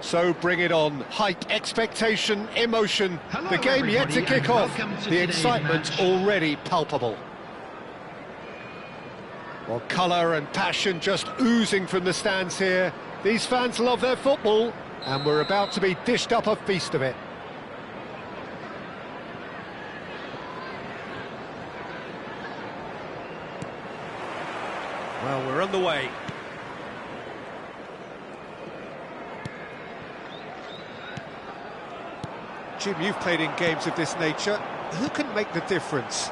So bring it on. Hype, expectation, emotion. Hello, the game yet to everybody, kick off. welcome to The today's excitement match. already palpable. Well, colour and passion just oozing from the stands here. These fans love their football, and we're about to be dished up a feast of it. Well, we're on the way. Jim, you've played in games of this nature. Who can make the difference?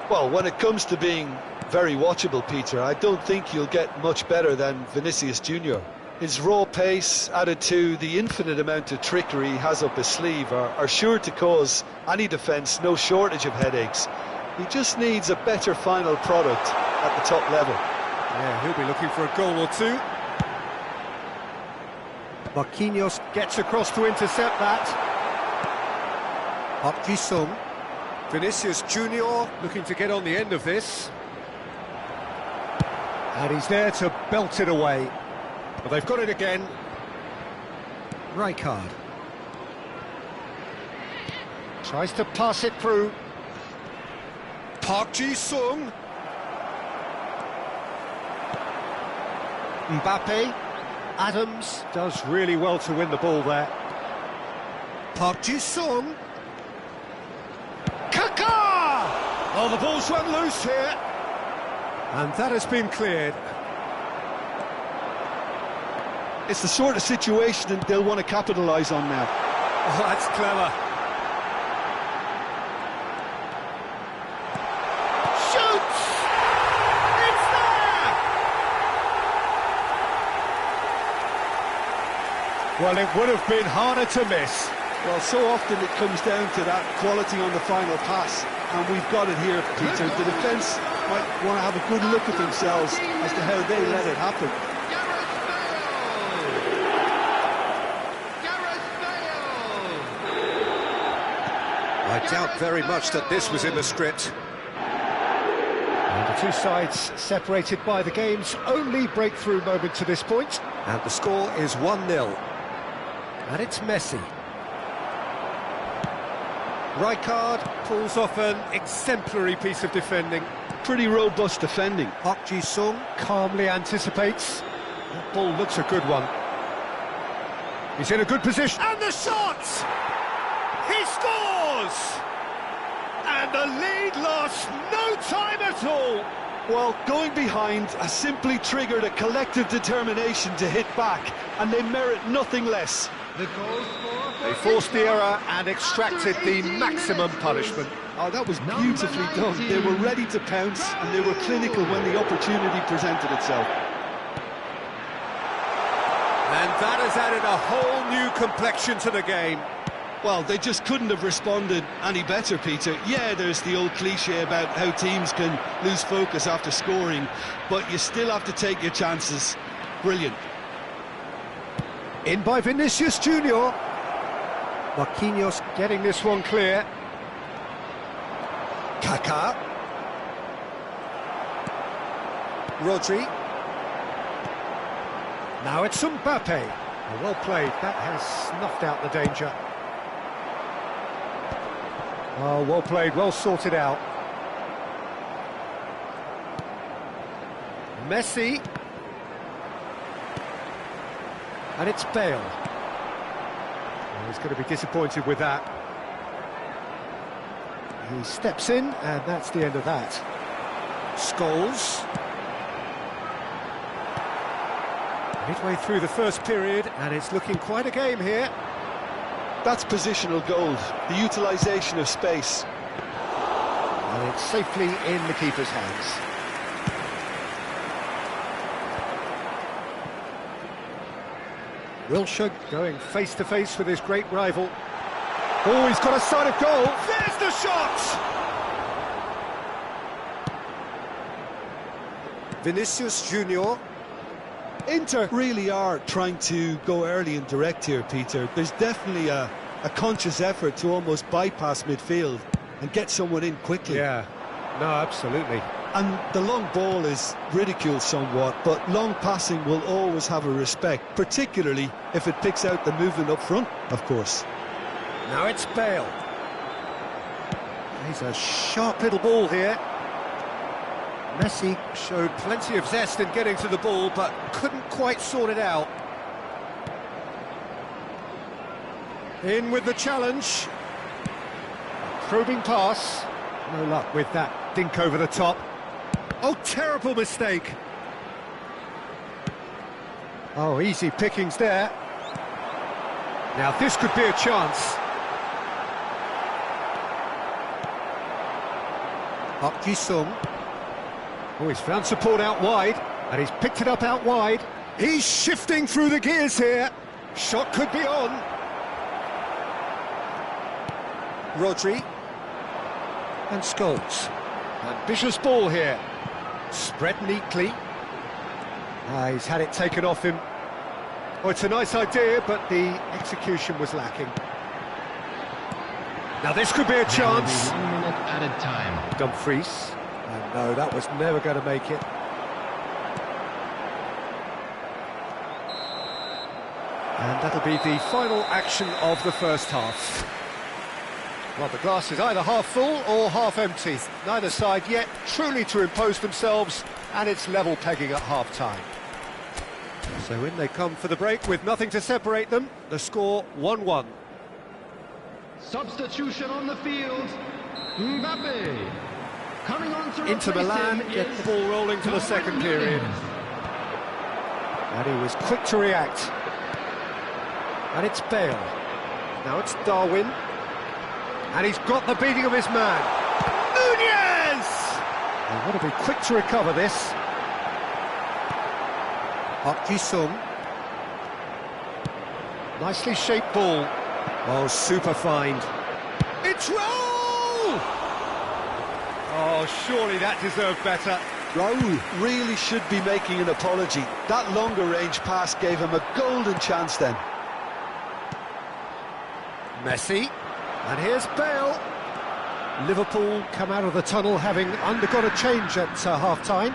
Well, when it comes to being very watchable, Peter, I don't think you'll get much better than Vinicius Junior. His raw pace, added to the infinite amount of trickery he has up his sleeve, are sure to cause any defence no shortage of headaches. He just needs a better final product at the top level. Yeah, he'll be looking for a goal or two. Marquinhos gets across to intercept that. Park Ji-sung. Vinicius Junior looking to get on the end of this. And he's there to belt it away. Well, they've got it again. Rijkaard. Tries to pass it through. Park Ji-sung. Mbappe. Adams does really well to win the ball there. Park Ji-sung. Kaka! Oh, the ball's run loose here. And that has been cleared. It's the sort of situation that they'll want to capitalise on now. Oh, that's clever. Shoots! It's there! Well, it would have been harder to miss. Well, so often it comes down to that quality on the final pass, and we've got it here, Peter. The defence might want to have a good look at themselves as to how they let it happen. I doubt very much that this was in the script. And the two sides separated by the game's only breakthrough moment to this point. And the score is 1-0. And it's Messi. Rijkaard pulls off an exemplary piece of defending. Pretty robust defending. Park Ji-sung calmly anticipates. That ball looks a good one. He's in a good position. And the shot! He scores! And the lead lasts no time at all. Well, going behind has simply triggered a collective determination to hit back, and they merit nothing less. They forced the error and extracted the maximum punishment. Oh, that was beautifully done. They were ready to pounce, and they were clinical when the opportunity presented itself. And that has added a whole new complexion to the game. Well, they just couldn't have responded any better, Peter. Yeah, there's the old cliche about how teams can lose focus after scoring, but you still have to take your chances. Brilliant. In by Vinicius Junior. Marquinhos getting this one clear. Kaka. Rodri. Now it's Mbappe. Well played. That has snuffed out the danger. Oh, well played, well sorted out. Messi. And it's Bale. Well, he's going to be disappointed with that. He steps in, and that's the end of that. Scholes. Midway through the first period, and it's looking quite a game here. That's positional gold, the utilisation of space. And it's safely in the keeper's hands. Wilshere going face-to-face with his great rival. Oh, he's got a sight of goal. There's the shot! Vinicius Junior. Inter really are trying to go early and direct here, Peter. There's definitely a conscious effort to almost bypass midfield and get someone in quickly. Yeah, no, absolutely. And the long ball is ridiculed somewhat, but long passing will always have a respect, particularly if it picks out the movement up front, of course. Now it's Bale. He's a sharp little ball here. Messi showed plenty of zest in getting to the ball, but couldn't quite sort it out. In with the challenge. Probing pass. No luck with that dink over the top. Oh, terrible mistake. Oh, easy pickings there. Now this could be a chance. Park Ji-sung. Oh, he's found support out wide, and he's picked it up out wide. He's shifting through the gears here. Shot could be on. Rodri. And Scholes. Ambitious ball here. Spread neatly. He's had it taken off him. Oh, it's a nice idea, but the execution was lacking. Now this could be a chance. 1 minute added time. Dumfries. And no, that was never going to make it. And that'll be the final action of the first half. Well, the glass is either half full or half empty. Neither side yet truly to impose themselves, and it's level pegging at half-time. So in they come for the break with nothing to separate them. The score 1-1. Substitution on the field. Mbappe. Coming on to Inter Milan get the ball rolling for the second period. And he was quick to react. And it's Bale. Now it's Darwin. And he's got the beating of his man. Nunez! They want to be quick to recover this. Park Ji-sung. Nicely shaped ball. Oh, super find. It's Raul! Oh, surely that deserved better. Raul really should be making an apology. That longer range pass gave him a golden chance then. Messi. And here's Bale. Liverpool come out of the tunnel having undergone a change at half-time.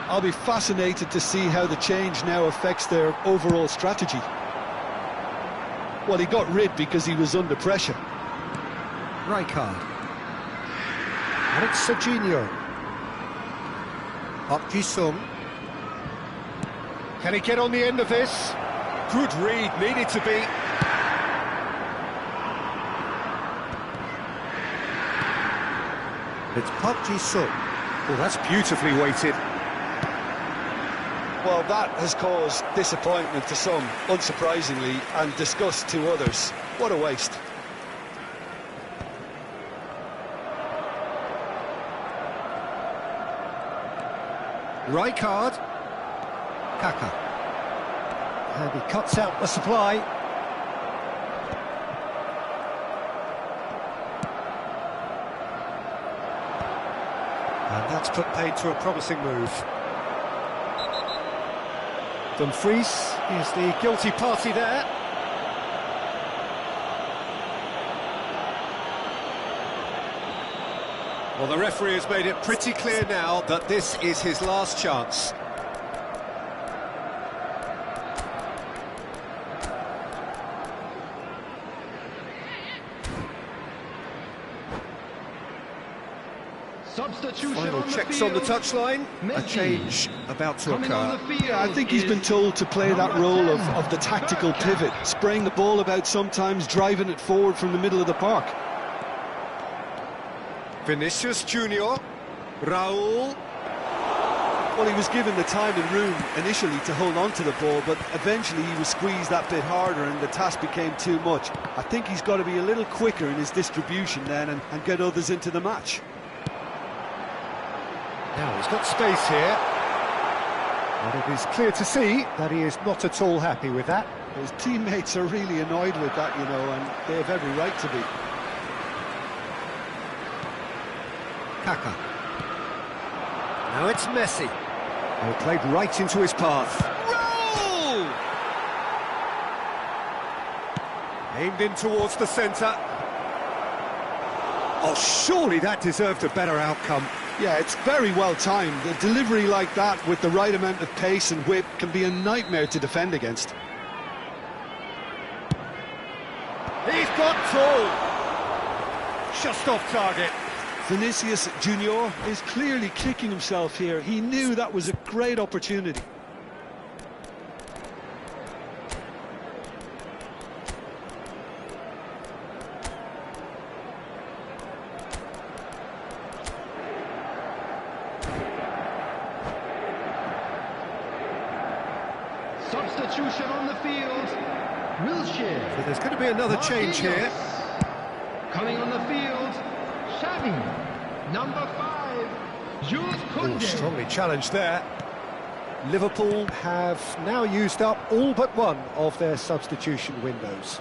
I'll be fascinated to see how the change now affects their overall strategy. Well, he got rid because he was under pressure. Rijkaard. And it's Serginho. Park Ji-sung. Can he get on the end of this? Good read, needed to be. It's Park Ji-sung. Oh, that's beautifully weighted. Well, that has caused disappointment to some, unsurprisingly, and disgust to others. What a waste. Rijkaard. Kaka. And he cuts out the supply. And that's put paid to a promising move. Dumfries is the guilty party there. Well, the referee has made it pretty clear now that this is his last chance. Substitution Final on checks the on the field. touchline. A Messi. change about to Coming on occur. the field. Yeah, I think he's been told to play that role of the tactical pivot, spraying the ball about sometimes, driving it forward from the middle of the park. Vinicius Junior. Raul. Well, he was given the time and room initially to hold on to the ball, but eventually he was squeezed that bit harder and the task became too much. I think he's got to be a little quicker in his distribution then and get others into the match. Now he's got space here. And it is clear to see that he is not at all happy with that. His teammates are really annoyed with that, you know, and they have every right to be. Kaka. Now it's Messi. They played right into his path. Roll! Aimed in towards the centre. Oh, surely that deserved a better outcome. Yeah, it's very well timed. A delivery like that with the right amount of pace and whip can be a nightmare to defend against. He's got full. Just off target. Vinicius Junior is clearly kicking himself here. He knew that was a great opportunity. Substitution on the field. Wilshere. So there's going to be another change here. Coming on the field, Xavi. Number 5, Jules Koundé. Strongly challenged there. Liverpool have now used up all but one of their substitution windows.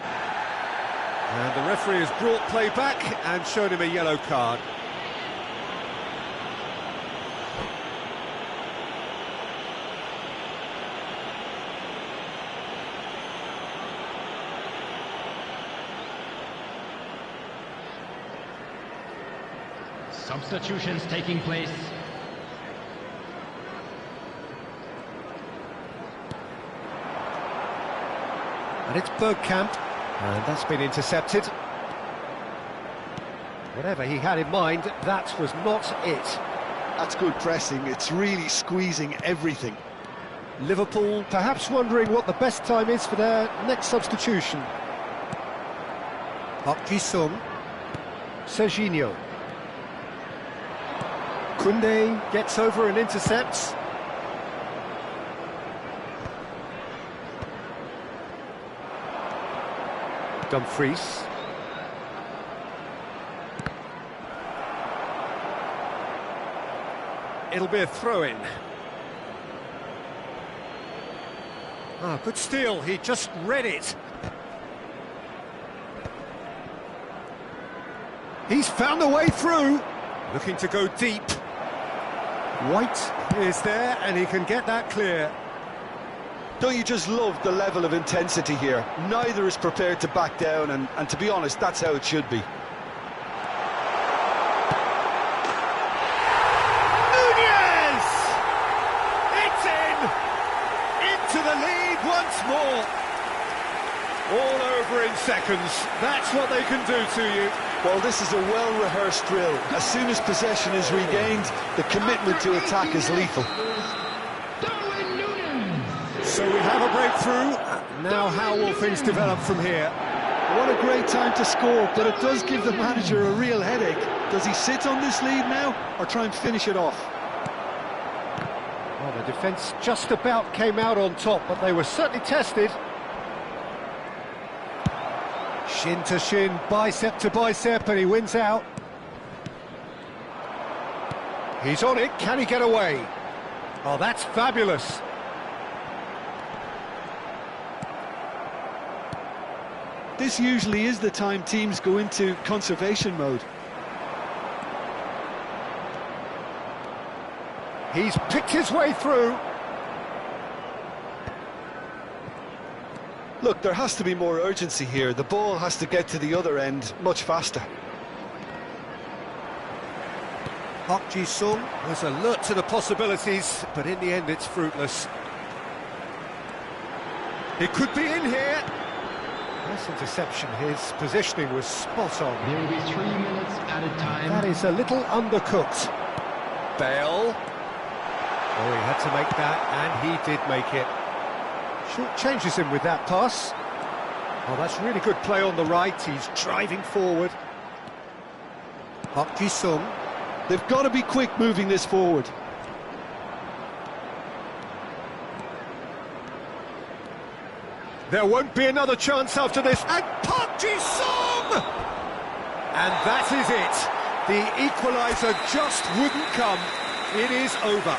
And the referee has brought play back and shown him a yellow card. Substitutions taking place. And it's Bergkamp, and that's been intercepted. Whatever he had in mind, that was not it. That's good pressing. It's really squeezing everything. Liverpool perhaps wondering what the best time is for their next substitution. Park Ji-sung, Serginho. Koundé gets over and intercepts. Dumfries. It'll be a throw-in. Ah, good steal, he just read it. He's found a way through. Looking to go deep. White is there, and he can get that clear. Don't you just love the level of intensity here? Neither is prepared to back down, and to be honest, that's how it should be. Nunez! It's in! Into the lead once more. All over in seconds. That's what they can do to you. Well, this is a well-rehearsed drill. As soon as possession is regained, the commitment to attack is lethal. So we have a breakthrough. Now how will things develop from here? What a great time to score, but it does give the manager a real headache. Does he sit on this lead now, or try and finish it off? Well, the defence just about came out on top, but they were certainly tested. Shin to shin, bicep to bicep, and he wins out. He's on it, can he get away? Oh, that's fabulous. This usually is the time teams go into conservation mode. He's picked his way through. Look, there has to be more urgency here. The ball has to get to the other end much faster. Park Ji-sung was alert to the possibilities, but in the end it's fruitless. It could be in here. Nice interception, his positioning was spot on. There will be 3 minutes added time. That is a little undercooked. Bale. Oh, he had to make that, and he did make it. Short changes him with that pass. Oh, that's really good play on the right. He's driving forward. Park Ji-sung. They've got to be quick moving this forward. There won't be another chance after this. And Park Ji-sung! And that is it. The equaliser just wouldn't come. It is over.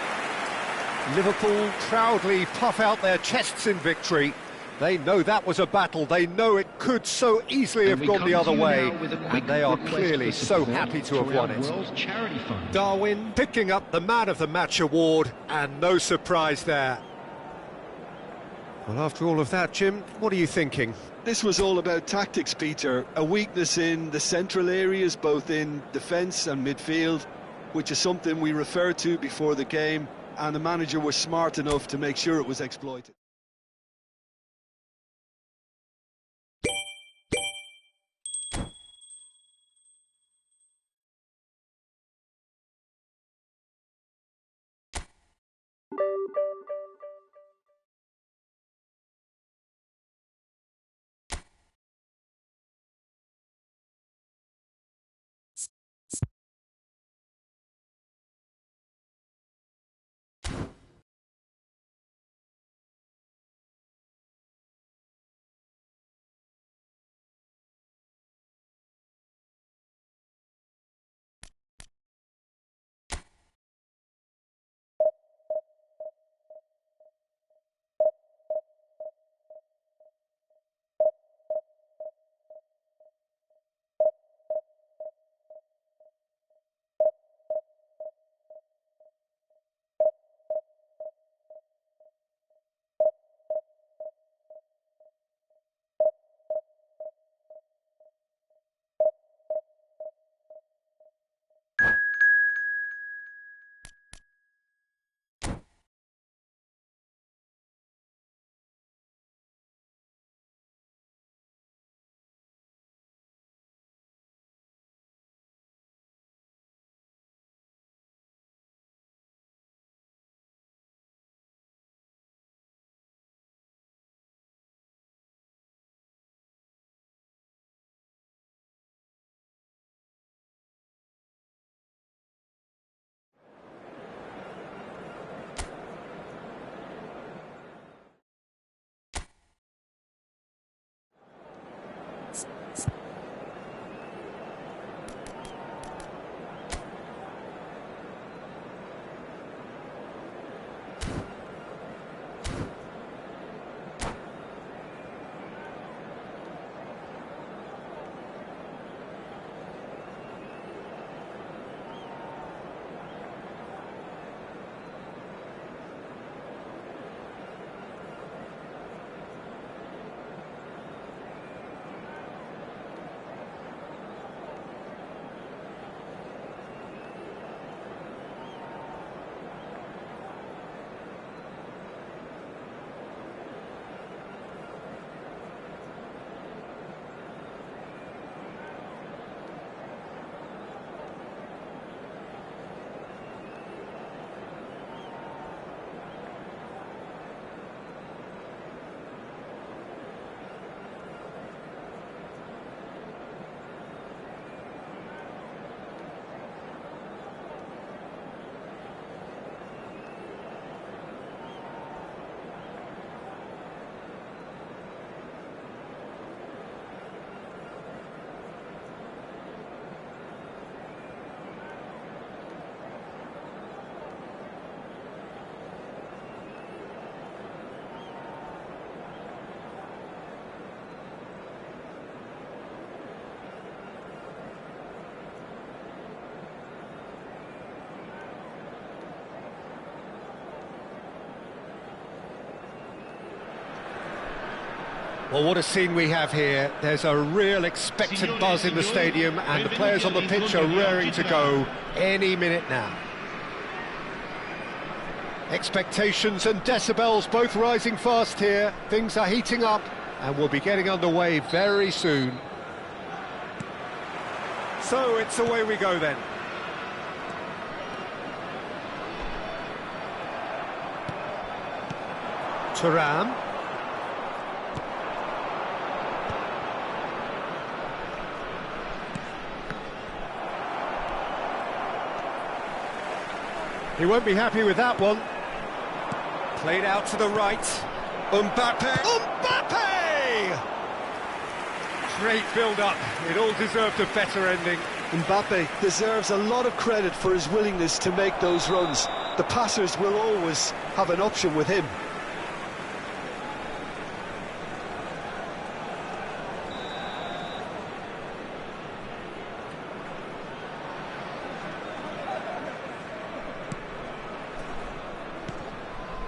Liverpool proudly puff out their chests in victory. They know that was a battle. They know it could so easily have gone the other way. And they are clearly so happy to have won it. Darwin picking up the Man of the Match award, and no surprise there. Well, after all of that, Jim, what are you thinking? This was all about tactics, Peter. A weakness in the central areas, both in defence and midfield, which is something we referred to before the game, and the manager was smart enough to make sure it was exploited. Well, what a scene we have here. There's a real expectant buzz in the stadium, and the players on the pitch are raring to go any minute now. Expectations and decibels both rising fast here. Things are heating up, and we'll be getting underway very soon. So it's away we go then. Thuram. He won't be happy with that one. Played out to the right. Mbappe! Mbappe! Great build-up. It all deserved a better ending. Mbappe deserves a lot of credit for his willingness to make those runs. The passers will always have an option with him.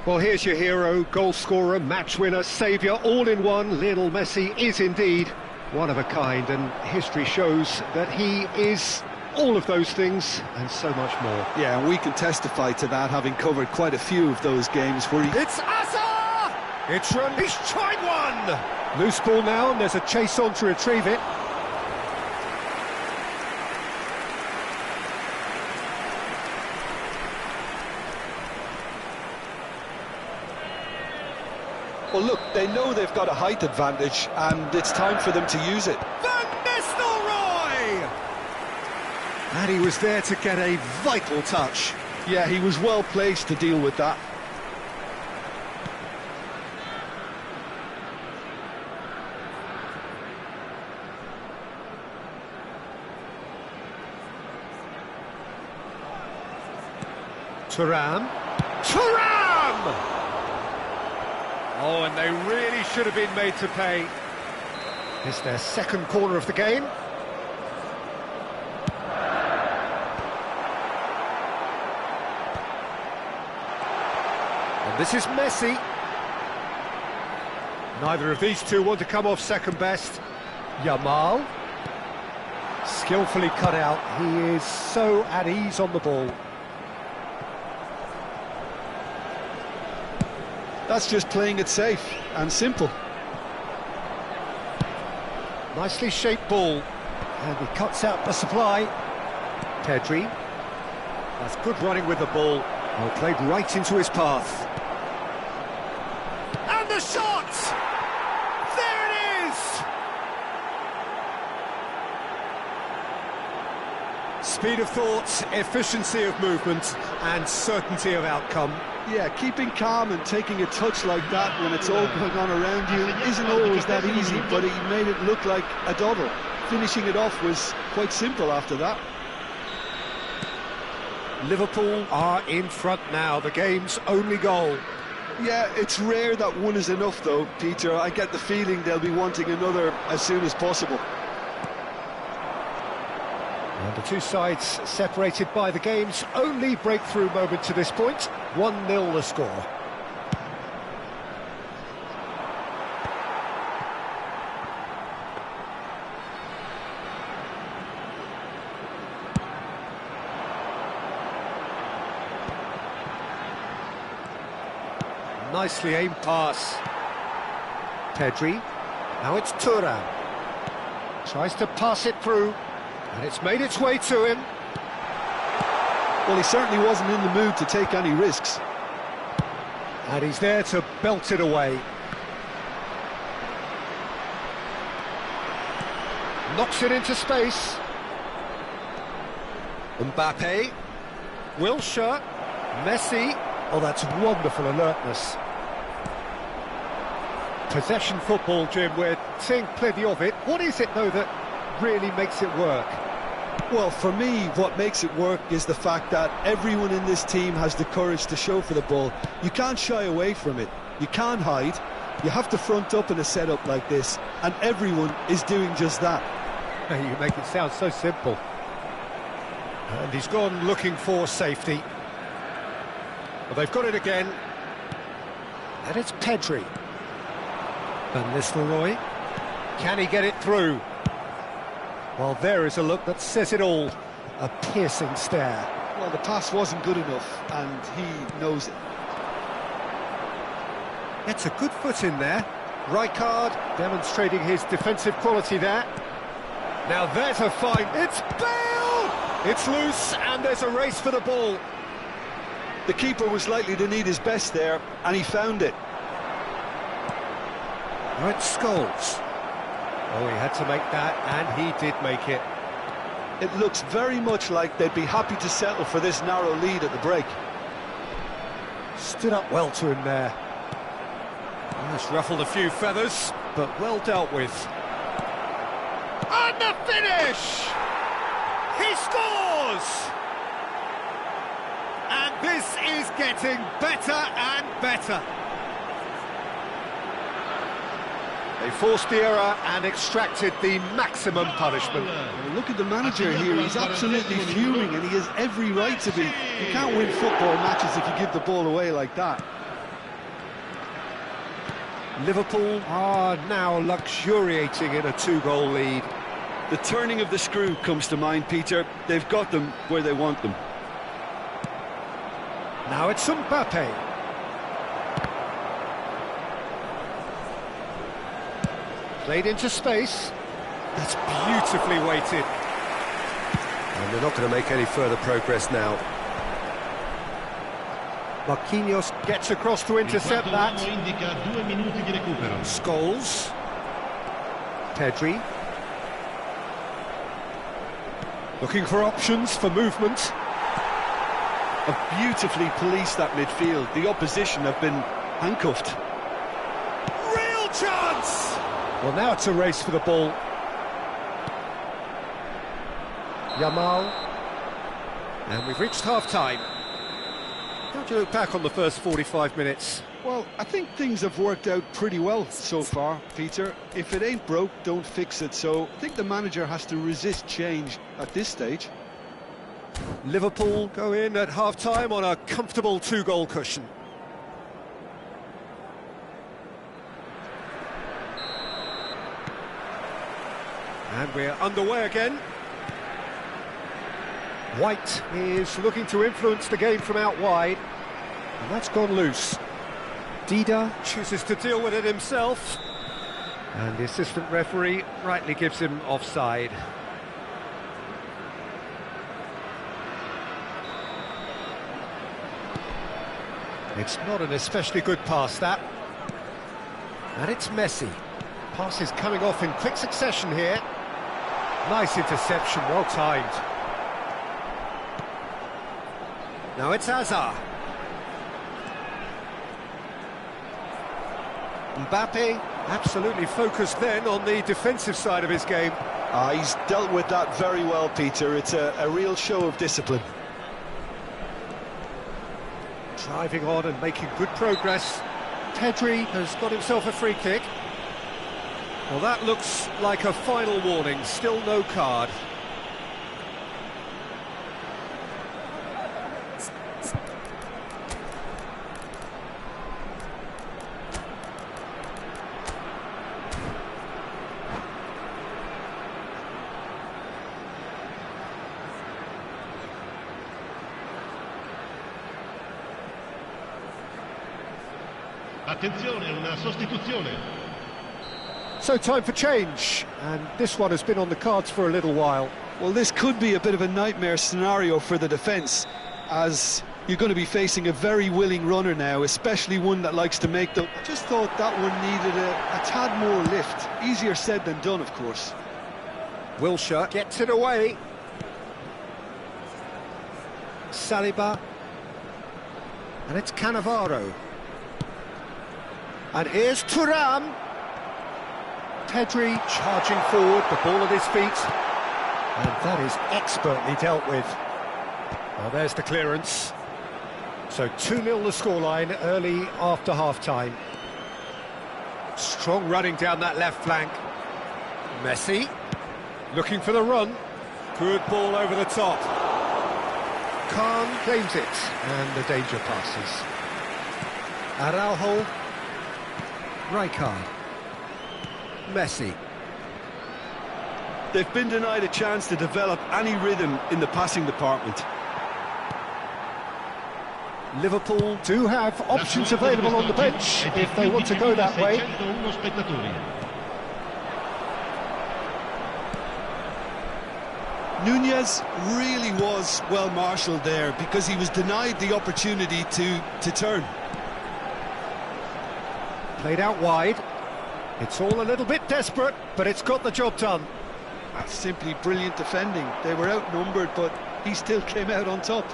Well, here's your hero, goal scorer, match winner, saviour, all in one. Lionel Messi is indeed one of a kind, and history shows that he is all of those things and so much more. Yeah, and we can testify to that, having covered quite a few of those games where he... It's Asa! It's run, he's tried one! Loose ball now, and there's a chase on to retrieve it. Well, look, they know they've got a height advantage, and it's time for them to use it. Van Nistelrooy! And he was there to get a vital touch. Yeah, he was well placed to deal with that. Thuram. Thuram! Oh, and they really should have been made to pay. It's their second corner of the game. And this is Messi. Neither of these two want to come off second best. Yamal. Skillfully cut out. He is so at ease on the ball. That's just playing it safe and simple. Nicely shaped ball. And he cuts out the supply. Pedri. That's good running with the ball. Well, played right into his path. And the shot! There it is! Speed of thought, efficiency of movement, and certainty of outcome. Yeah, keeping calm and taking a touch like that when it's all going on around you isn't always that easy, but he made it look like a double. Finishing it off was quite simple after that. Liverpool are in front now, the game's only goal. Yeah, it's rare that one is enough though, Peter. I get the feeling they'll be wanting another as soon as possible. And the two sides separated by the game's only breakthrough moment to this point. 1-0 the score. Nicely aimed pass. Pedri. Now it's Thuram. Tries to pass it through. And it's made its way to him. Well, he certainly wasn't in the mood to take any risks. And he's there to belt it away. Knocks it into space. Mbappe. Wilshere. Messi. Oh, that's wonderful alertness. Possession football, Jim, we're seeing plenty of it. What is it, though, that really makes it work? Well, for me, what makes it work is the fact that everyone in this team has the courage to show for the ball. You can't shy away from it. You can't hide. You have to front up in a setup like this, and everyone is doing just that. You make it sound so simple. And he's gone looking for safety. Well, they've got it again. And it's Pedri. Van Nistelrooy. Can he get it through? Well, there is a look that says it all. A piercing stare. Well, the pass wasn't good enough, and he knows it. Gets a good foot in there. Rijkaard demonstrating his defensive quality there. Now there's a find. It's Bale! It's loose, and there's a race for the ball. The keeper was likely to need his best there, and he found it. Now it's Scholes. Oh, he had to make that, and he did make it. It looks very much like they'd be happy to settle for this narrow lead at the break. Stood up well to him there. It's ruffled a few feathers, but well dealt with. And the finish! He scores! And this is getting better and better. They forced the error and extracted the maximum punishment. Look at the manager here, he's absolutely fuming, and he has every right to be. You can't win football matches if you give the ball away like that. Liverpool are now luxuriating in a two-goal lead. The turning of the screw comes to mind, Peter. They've got them where they want them. Now it's Mbappe. Played into space. That's beautifully weighted. And they're not going to make any further progress now. Marquinhos gets across to intercept that. Scholes. Pedri. Looking for options for movement. Have beautifully policed that midfield. The opposition have been handcuffed. Real chance! Well, now it's a race for the ball. Yamal. And we've reached half-time. How do you look back on the first 45 minutes? Well, I think things have worked out pretty well so far, Peter. If it ain't broke, don't fix it. So I think the manager has to resist change at this stage. Liverpool go in at half-time on a comfortable two-goal cushion. And we're underway again. White is looking to influence the game from out wide. And that's gone loose. Dida chooses to deal with it himself. And the assistant referee rightly gives him offside. It's not an especially good pass, that. And it's Messi. Pass is coming off in quick succession here. Nice interception, well timed. Now it's Hazard. Mbappe, absolutely focused then on the defensive side of his game. He's dealt with that very well, Peter. It's a real show of discipline. Driving on and making good progress. Pedri has got himself a free kick. Well, that looks like a final warning, still no card. Attenzione, una sostituzione. So time for change, and this one has been on the cards for a little while. Well, this could be a bit of a nightmare scenario for the defence, as you're going to be facing a very willing runner now, especially one that likes to make them. I just thought that one needed a tad more lift. Easier said than done, of course. Wilshere gets it away. Saliba. And it's Cannavaro. And here's Thuram. Pedri charging forward, the ball at his feet. And that is expertly dealt with. Well, there's the clearance. So 2-0 the scoreline early after half-time. Strong running down that left flank. Messi looking for the run. Good ball over the top. Khan claims it, and the danger passes. Araujo. Rijkaard. Messi. They've been denied a chance to develop any rhythm in the passing department. Liverpool do have options available on the bench if they want to go that way. Nunez really was well marshalled there because he was denied the opportunity to turn. Played out wide. It's all a little bit desperate, but it's got the job done. That's simply brilliant defending. They were outnumbered, but he still came out on top.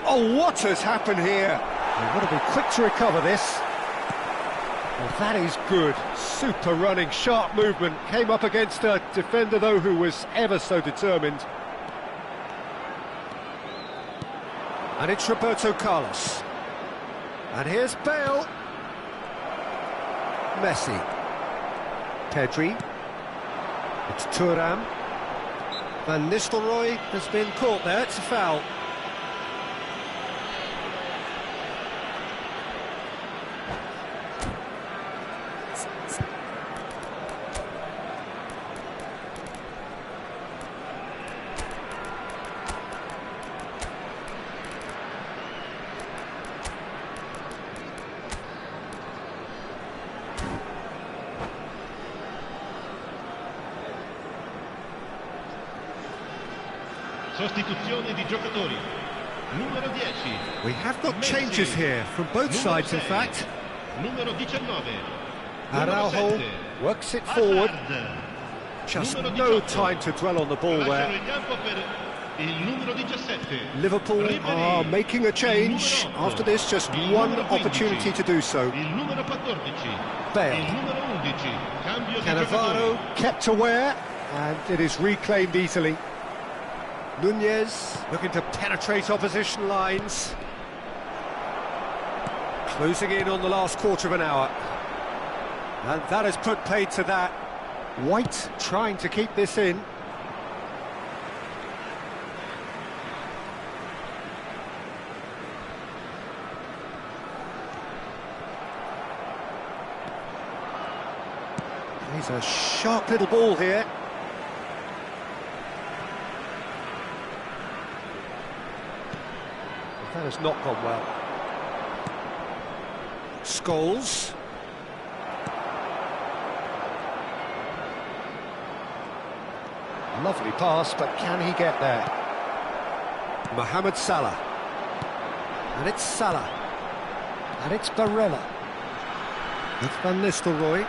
Oh, what has happened here? They've got to be quick to recover this. Well, that is good. Super running, sharp movement. Came up against a defender, though, who was ever so determined. And it's Roberto Carlos. And here's Bale. Messi. Pedri. It's Thuram. Van Nistelrooy has been caught there. It's a foul. Sostituzione di giocatori. Numero 10. We have got changes here from both sides, in fact. Numero 19. Araujo works it forward. Just no time to dwell on the ball there. Liverpool are making a change. After this, just one opportunity to do so. Bale. Cannavaro kept aware, and it is reclaimed easily. Nunez looking to penetrate opposition lines. Closing in on the last quarter of an hour. And that has put paid to that. White trying to keep this in. He's a sharp little ball here. That has not gone well. Scholes. Lovely pass, but can he get there? Mohamed Salah. And it's Salah. And it's Barella. It's Van Nistelrooy.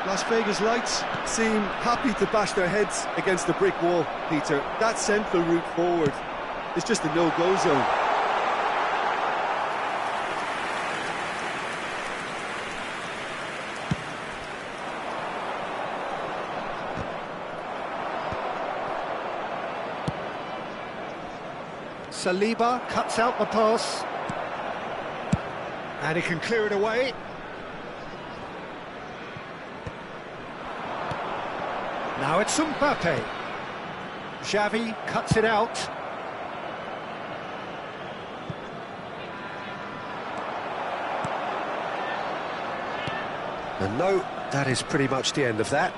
Las Vegas Lights seem happy to bash their heads against the brick wall, Peter. That central route forward is just a no-go zone. Saliba cuts out the pass. And he can clear it away. Now it's Mbappe. Xavi cuts it out. And no, that is pretty much the end of that.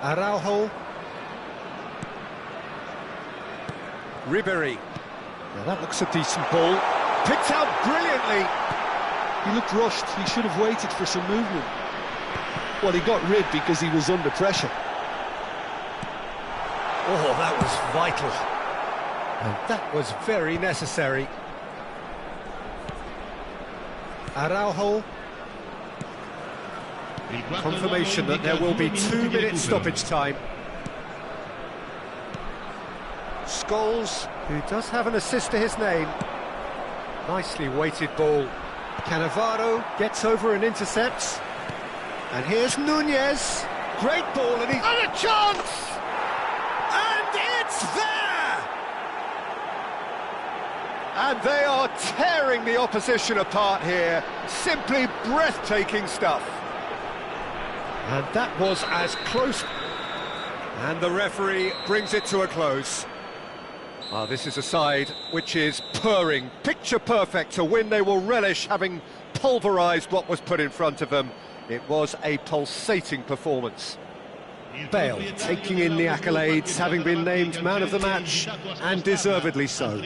Araujo. Ribéry. Now that looks a decent ball. Picked out brilliantly. He looked rushed. He should have waited for some movement. Well, he got rid because he was under pressure. Oh, that was vital. And that was very necessary. Araujo. Confirmation that there will be 2 minutes stoppage time. Scholes, who does have an assist to his name. Nicely weighted ball. Cannavaro gets over and intercepts. And here's Nunez. Great ball, and he's got a chance! And it's there! And they are tearing the opposition apart here. Simply breathtaking stuff. And that was as close. And the referee brings it to a close. This is a side which is purring, picture perfect to win. They will relish having pulverised what was put in front of them. It was a pulsating performance. Bale taking in the accolades, having been named man of the match, and deservedly so.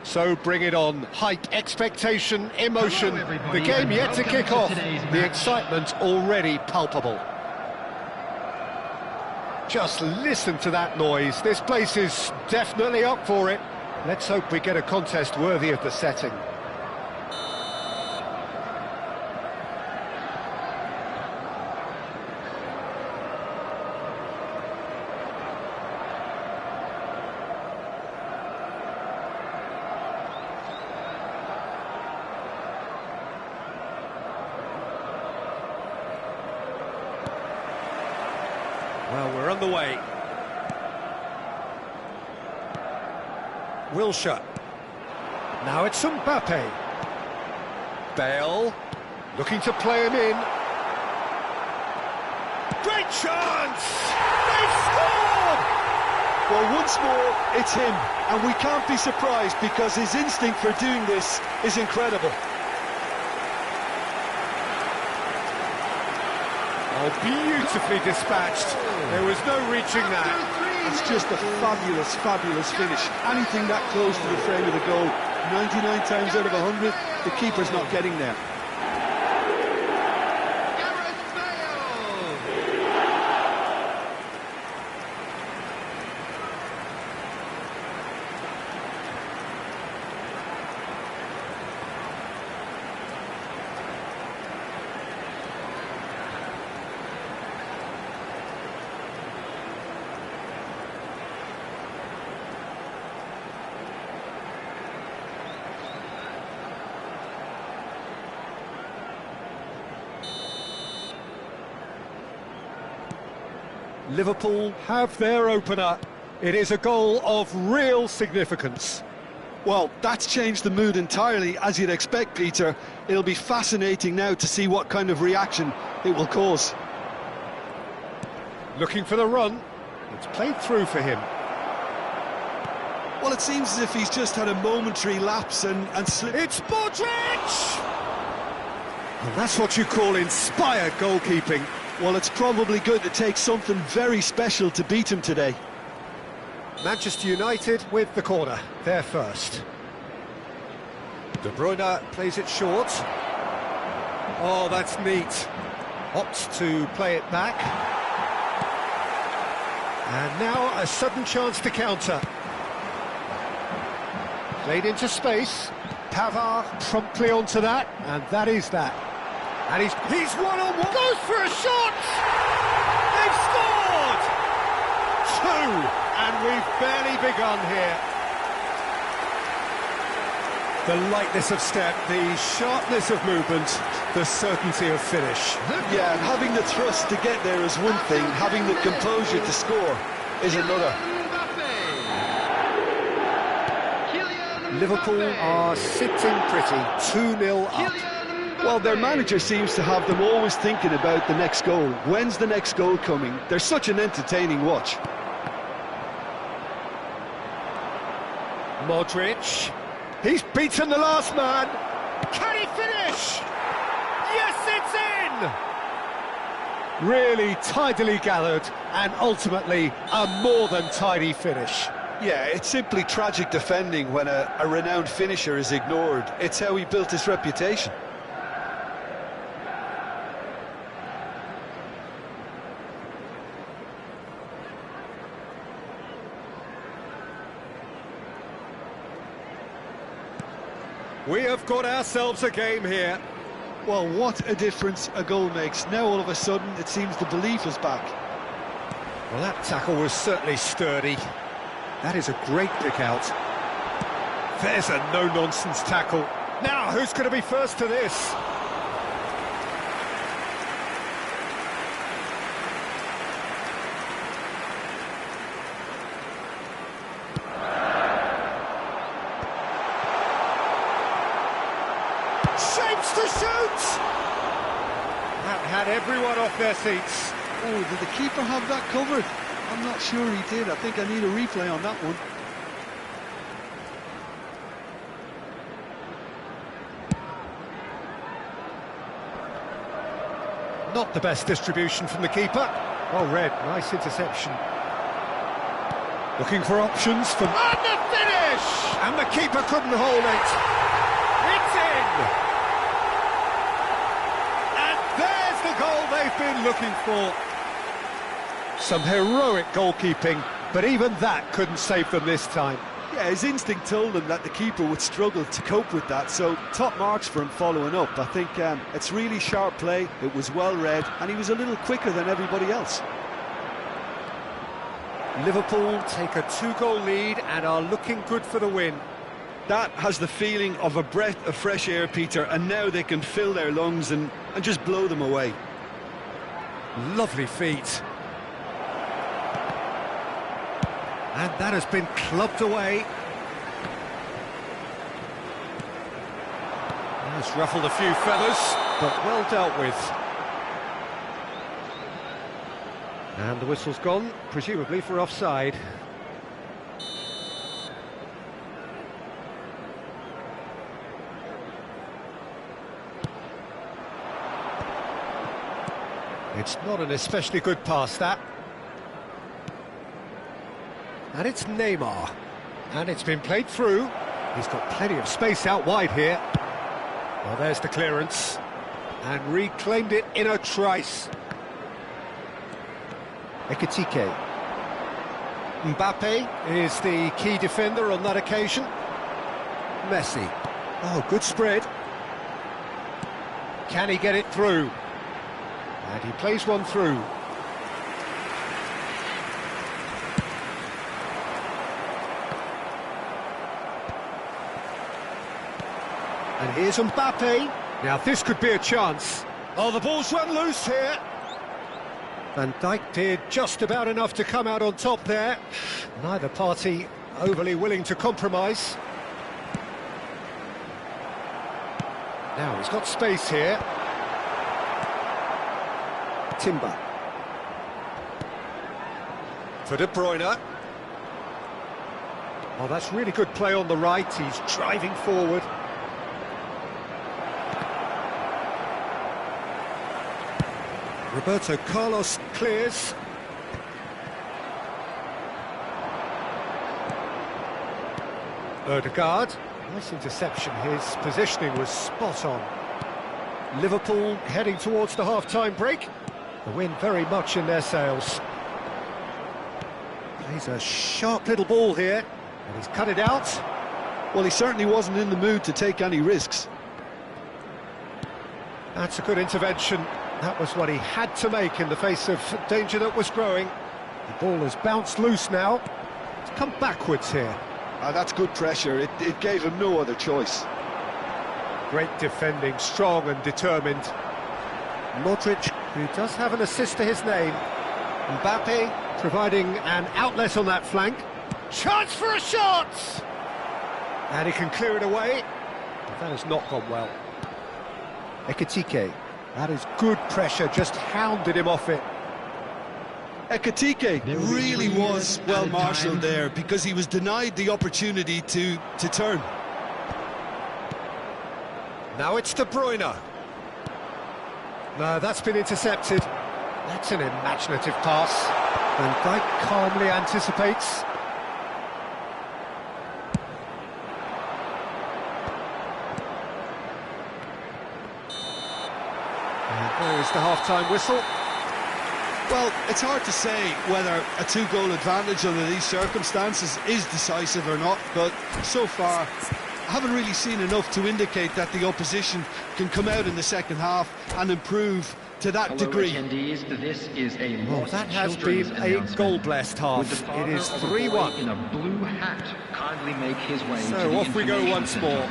So bring it on. Hype, expectation, emotion. Hello, everybody, The game yet to welcome kick to off. today's The match. excitement already palpable. Just listen to that noise. This place is definitely up for it. Let's hope we get a contest worthy of the setting. Well, we're on the way. Wilshere. Now it's Mbappe. Bale. Looking to play him in. Great chance! They've scored! Well, once more, it's him, and we can't be surprised because his instinct for doing this is incredible. Oh, beautifully dispatched. There was no reaching that. It's just a fabulous, fabulous finish. Anything that close to the frame of the goal, 99 times out of 100, the keeper's not getting there. Liverpool have their opener. It is a goal of real significance. Well, that's changed the mood entirely, as you'd expect, Peter. It'll be fascinating now to see what kind of reaction it will cause. Looking for the run. It's played through for him. Well, it seems as if he's just had a momentary lapse and slipped. It's Modric! Well, that's what you call inspired goalkeeping. Well, it's probably going to take something very special to beat him today. Manchester United with the corner. They're first. De Bruyne plays it short. Oh, that's neat. Opts to play it back. And now a sudden chance to counter. Played into space. Pavard promptly onto that, and that is that. And he's one-on-one. Goes for a shot! They've scored! Two! And we've barely begun here. The lightness of step, the sharpness of movement, the certainty of finish. Yeah, and having the thrust to get there is one thing, having the composure to score is another. Liverpool are sitting pretty, 2-0 up. Well, their manager seems to have them always thinking about the next goal. When's the next goal coming? They're such an entertaining watch. Modric. He's beaten the last man. Can he finish? Yes, it's in! Really tidily gathered and ultimately a more than tidy finish. Yeah, it's simply tragic defending when a renowned finisher is ignored. It's how he built his reputation. We have got ourselves a game here. Well, what a difference a goal makes. Now all of a sudden it seems the belief is back. Well, that tackle was certainly sturdy. That is a great pick out. There's a no-nonsense tackle. Now, who's going to be first to this? Shapes to shoot! That had everyone off their seats. Oh, did the keeper have that covered? I'm not sure he did. I think I need a replay on that one. Not the best distribution from the keeper. Well read, nice interception. Looking for options for... And the finish! And the keeper couldn't hold it. It's in! And there's the goal they've been looking for. Some heroic goalkeeping, but even that couldn't save them this time. Yeah, his instinct told him that the keeper would struggle to cope with that, so top marks for him following up. I think it's really sharp play, it was well read, and he was a little quicker than everybody else. Liverpool take a 2-goal lead and are looking good for the win. That has the feeling of a breath of fresh air, Peter, and now they can fill their lungs and just blow them away. Lovely feet. And that has been clubbed away. It's ruffled a few feathers, but well dealt with. And the whistle's gone, presumably for offside. It's not an especially good pass, that. And it's Neymar. And it's been played through. He's got plenty of space out wide here. Well, there's the clearance. And reclaimed it in a trice. Ekitike. Mbappe is the key defender on that occasion. Messi. Oh, good spread. Can he get it through? And he plays one through. And here's Mbappe. Now this could be a chance. Oh, the ball's run loose here. Van Dijk did just about enough to come out on top there. Neither party overly willing to compromise. Now he's got space here. Timber. For De Bruyne. Oh, that's really good play on the right. He's driving forward. Roberto Carlos clears. Odegaard. Nice interception. His positioning was spot on. Liverpool heading towards the half-time break. The wind very much in their sails. Plays a sharp little ball here. And he's cut it out. Well, he certainly wasn't in the mood to take any risks. That's a good intervention. That was what he had to make in the face of danger that was growing. The ball has bounced loose now. It's come backwards here. That's good pressure. It gave him no other choice. Great defending, strong and determined. Modric, who does have an assist to his name. Mbappe providing an outlet on that flank. Chance for a shot! And he can clear it away. But that has not gone well. Ekitike. That is good pressure, just hounded him off it. Ekitike really was well marshalled there because he was denied the opportunity to turn. Now it's De Bruyne. No, that's been intercepted. That's an imaginative pass. Van Dijk calmly anticipates. There is the half-time whistle. Well, it's hard to say whether a 2-goal advantage under these circumstances is decisive or not, but so far I haven't really seen enough to indicate that the opposition can come out in the second half and improve to that degree. This is a that has been a goal-blessed half. It is 3-1. In a blue hat, kindly make his way to So the off we go information once centre. more.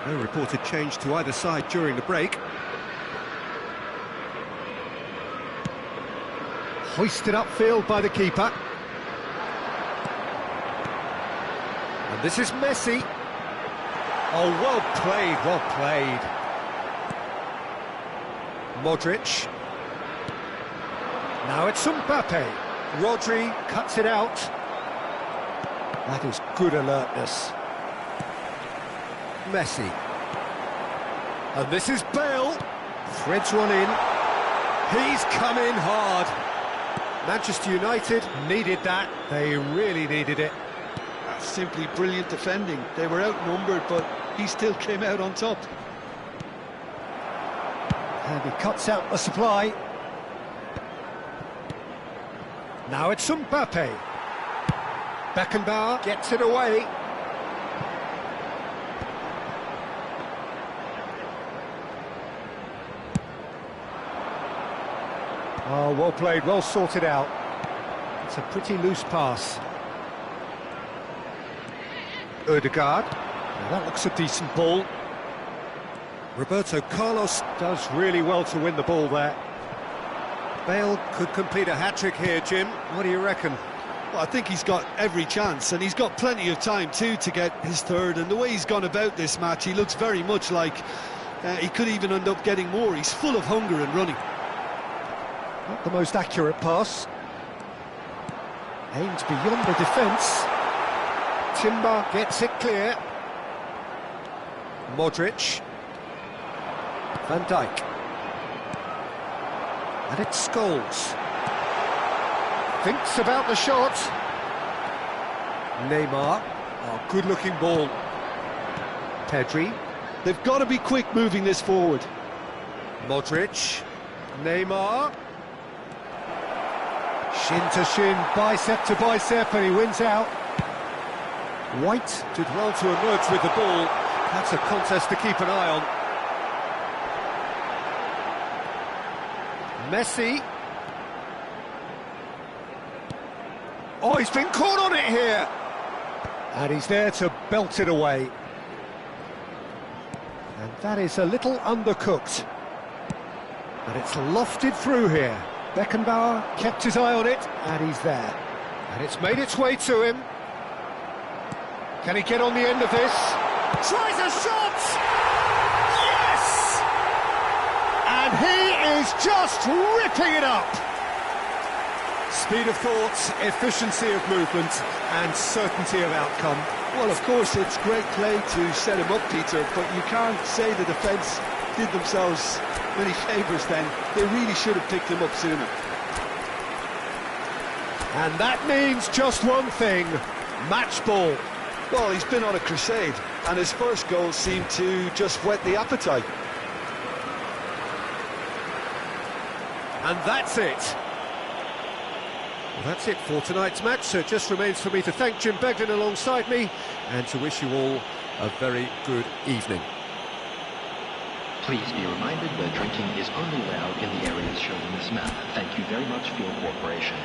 No reported change to either side during the break. Hoisted upfield by the keeper. And this is Messi. Oh, well played, well played. Modric. Now it's Mbappe. Rodri cuts it out. That is good alertness. Messi. And this is Bale. Threads one in. He's come in hard. Manchester United needed that. They really needed it. That's simply brilliant defending. They were outnumbered, but he still came out on top. And he cuts out the supply. Now it's Mbappe. Beckenbauer gets it away. Oh, well played, well sorted out. It's a pretty loose pass. Odegaard. Now that looks a decent ball. Roberto Carlos does really well to win the ball there. Bale could complete a hat-trick here, Jim. What do you reckon? Well, I think he's got every chance, and he's got plenty of time too to get his third. And the way he's gone about this match, he looks very much like he could even end up getting more. He's full of hunger and running. Not the most accurate pass. Aimed beyond the defence. Timber gets it clear. Modric. Van Dijk. And it's Scholes. Thinks about the shot. Neymar. Oh, good-looking ball. Pedri. They've got to be quick moving this forward. Modric. Neymar. Shin to shin, bicep to bicep, and he wins out. White did well to emerge with the ball. That's a contest to keep an eye on. Messi. Oh, he's been caught on it here. And he's there to belt it away. And that is a little undercooked. But it's lofted through here. Beckenbauer kept his eye on it, and he's there. And it's made its way to him. Can he get on the end of this? Tries a shot! Yes! And he is just ripping it up! Speed of thought, efficiency of movement, and certainty of outcome. Well, of course, it's great play to set him up, Peter, but you can't say the defence did themselves many favours then. They really should have picked him up sooner. And that means just one thing, match ball. Well, he's been on a crusade, and his first goal seemed to just whet the appetite. And that's it. Well, that's it for tonight's match, so it just remains for me to thank Jim Beglin alongside me, and to wish you all a very good evening. Please be reminded that drinking is only allowed in the areas shown in this map. Thank you very much for your cooperation.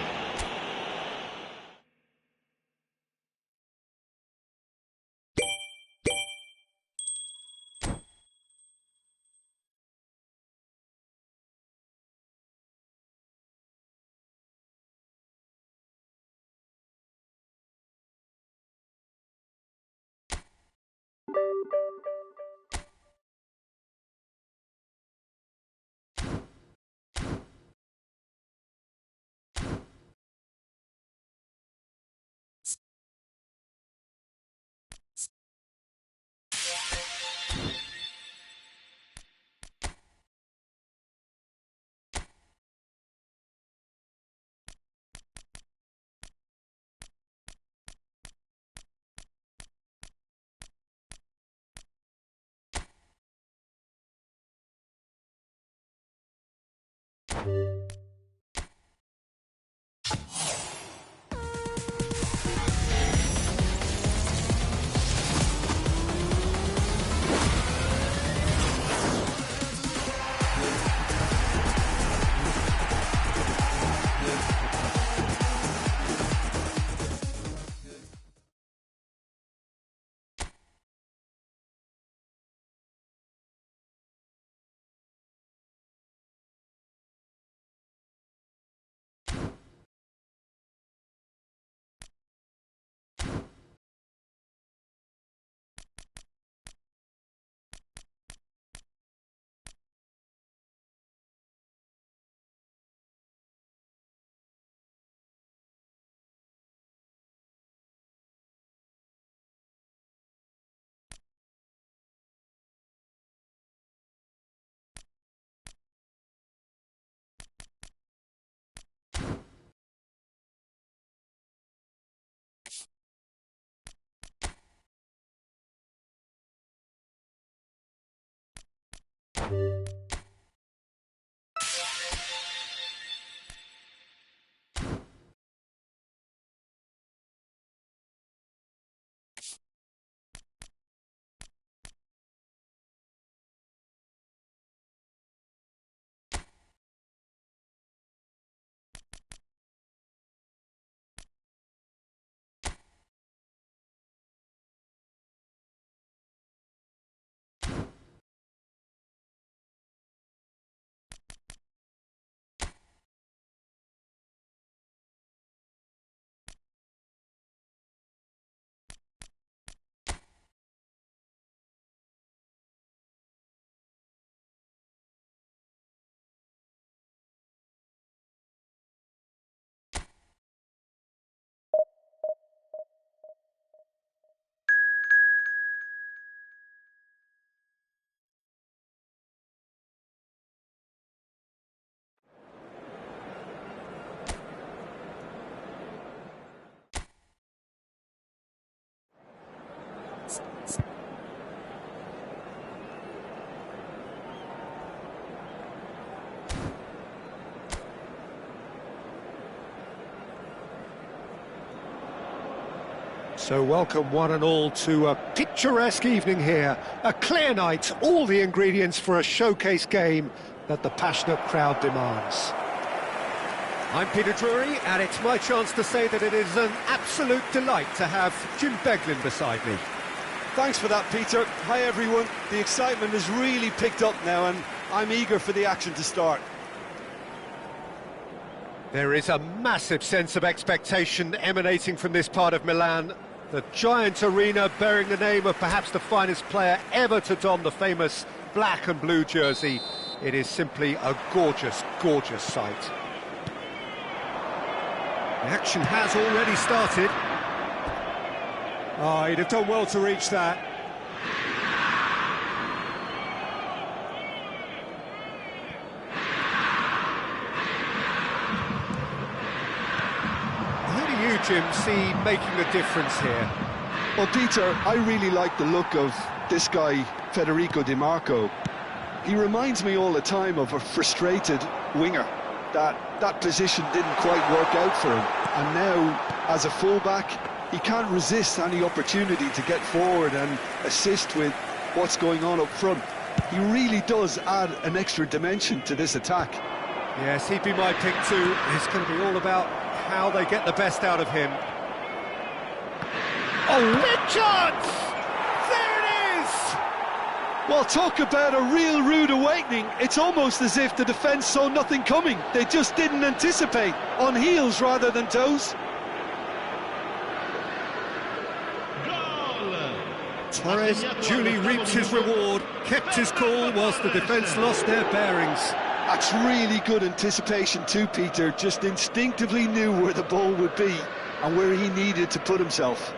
So welcome one and all to a picturesque evening here. A clear night, all the ingredients for a showcase game that the passionate crowd demands. I'm Peter Drury, and it's my chance to say that it is an absolute delight to have Jim Beglin beside me. Thanks for that, Peter. Hi, everyone. The excitement has really picked up now, and I'm eager for the action to start. There is a massive sense of expectation emanating from this part of Milan. The giant arena bearing the name of perhaps the finest player ever to don the famous black and blue jersey. It is simply a gorgeous, gorgeous sight. The action has already started. Oh, he'd have done well to reach that. Who do you, Jim, see making the difference here? Well, Peter, I really like the look of this guy, Federico Di Marco. He reminds me all the time of a frustrated winger. That position didn't quite work out for him. And now, as a fullback, he can't resist any opportunity to get forward and assist with what's going on up front. He really does add an extra dimension to this attack. Yes, he'd be my pick too. It's going to be all about how they get the best out of him. Oh, big chance! There it is! Well, talk about a real rude awakening. It's almost as if the defence saw nothing coming. They just didn't anticipate, on heels rather than toes. Torres duly reaps his reward, kept his cool whilst the defence lost their bearings. That's really good anticipation too, Peter. Just instinctively knew where the ball would be and where he needed to put himself.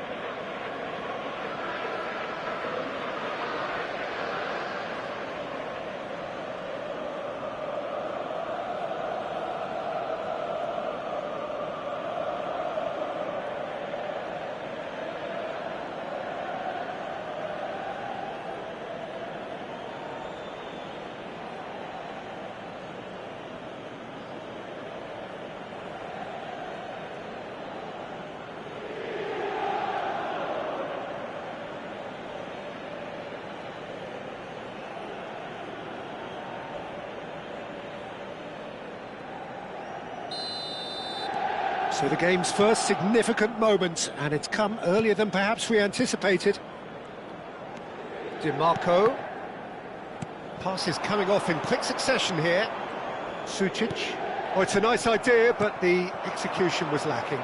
So the game's first significant moment, and it's come earlier than perhaps we anticipated. Di Marco. Passes coming off in quick succession here. Sucic. Oh, it's a nice idea, but the execution was lacking.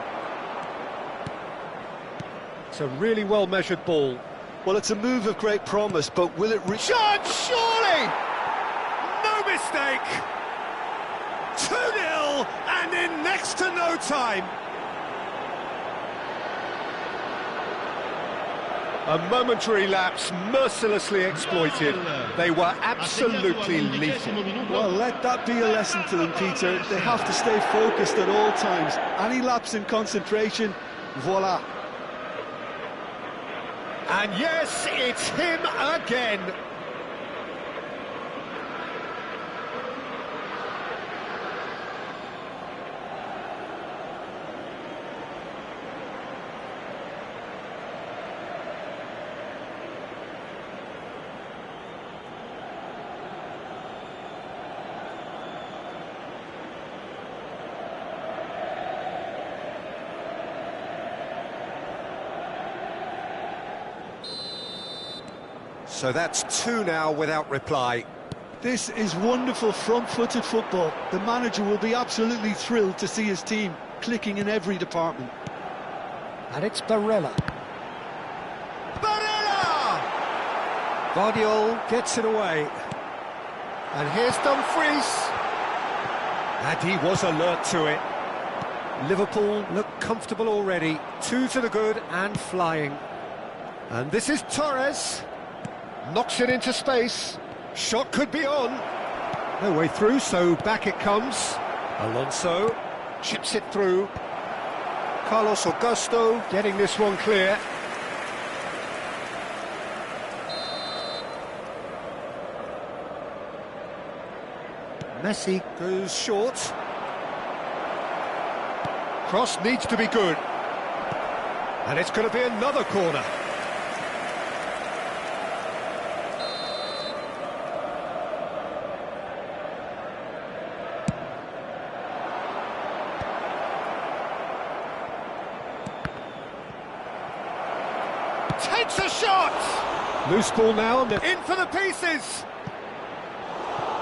It's a really well-measured ball. Well, it's a move of great promise, but will it reach? Shot, surely! No mistake! 2-0, and in next to no time. A momentary lapse, mercilessly exploited. They were absolutely lethal. Well, let that be a lesson to them, Peter. They have to stay focused at all times. Any lapse in concentration, voila. And yes, it's him again. So that's two now without reply. This is wonderful front-footed football. The manager will be absolutely thrilled to see his team clicking in every department. And it's Barella. Barella! Guardiola gets it away. And here's Dumfries. And he was alert to it. Liverpool look comfortable already. 2 to the good and flying. And this is Torres. Knocks it into space. Shot could be on. No way through, so back it comes. Alonso chips it through. Carlos Augusto getting this one clear. Messi goes short. Cross needs to be good. And it's going to be another corner. Takes a shot! Loose ball now, and in for the pieces!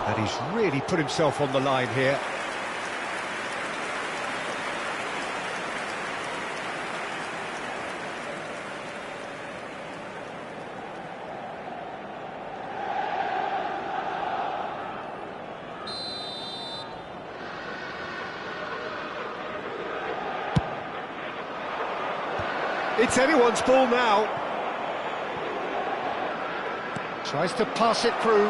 And he's really put himself on the line here. It's anyone's ball now. Tries to pass it through.